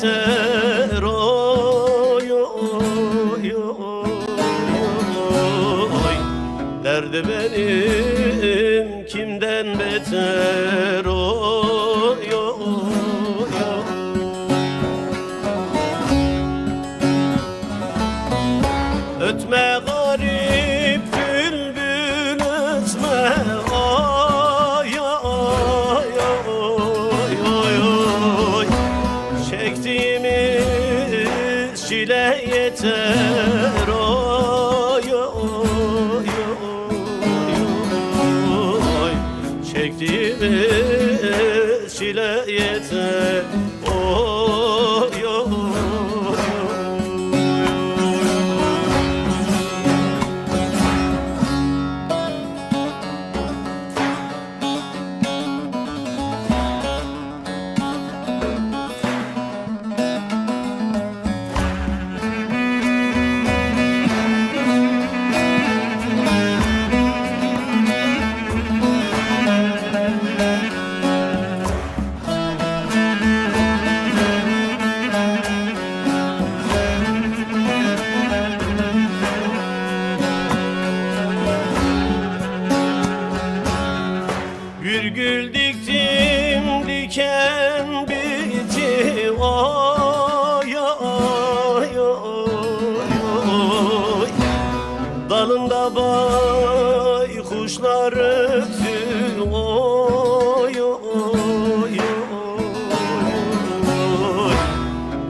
yeter oy oy oy. Derdi benim kimden beter oy oy oy. Ötme garip bülbül ötme ay ay ay ay ay. Çektiğimiz çile yeter oy oy oy. Çektiğimiz çile yeter oy oy. Bir gül diktim diken bitti ay ay ay. Dalında baykuşlar öttü oy oy oy.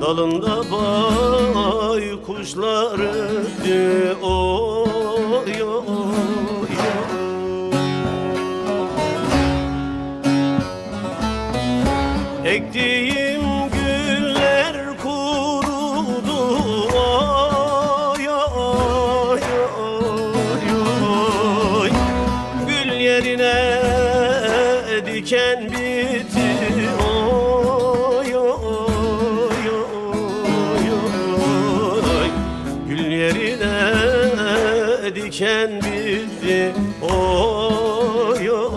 Dalında baykuşlar öttü oy oy. Ektiğim güller kurudu oy oy oy oy. Gül yerine diken bitti oy oy oy oy. Gül yerine diken bitti oy oy.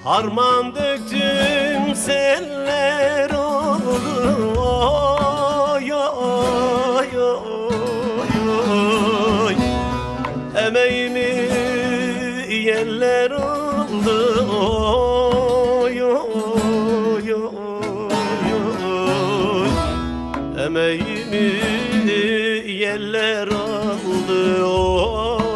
Harman döktüm seller oldu oy oy oy oy. Emeğimi yerler oldu oy oy oy oy. Emeğimi yerler aldı oy.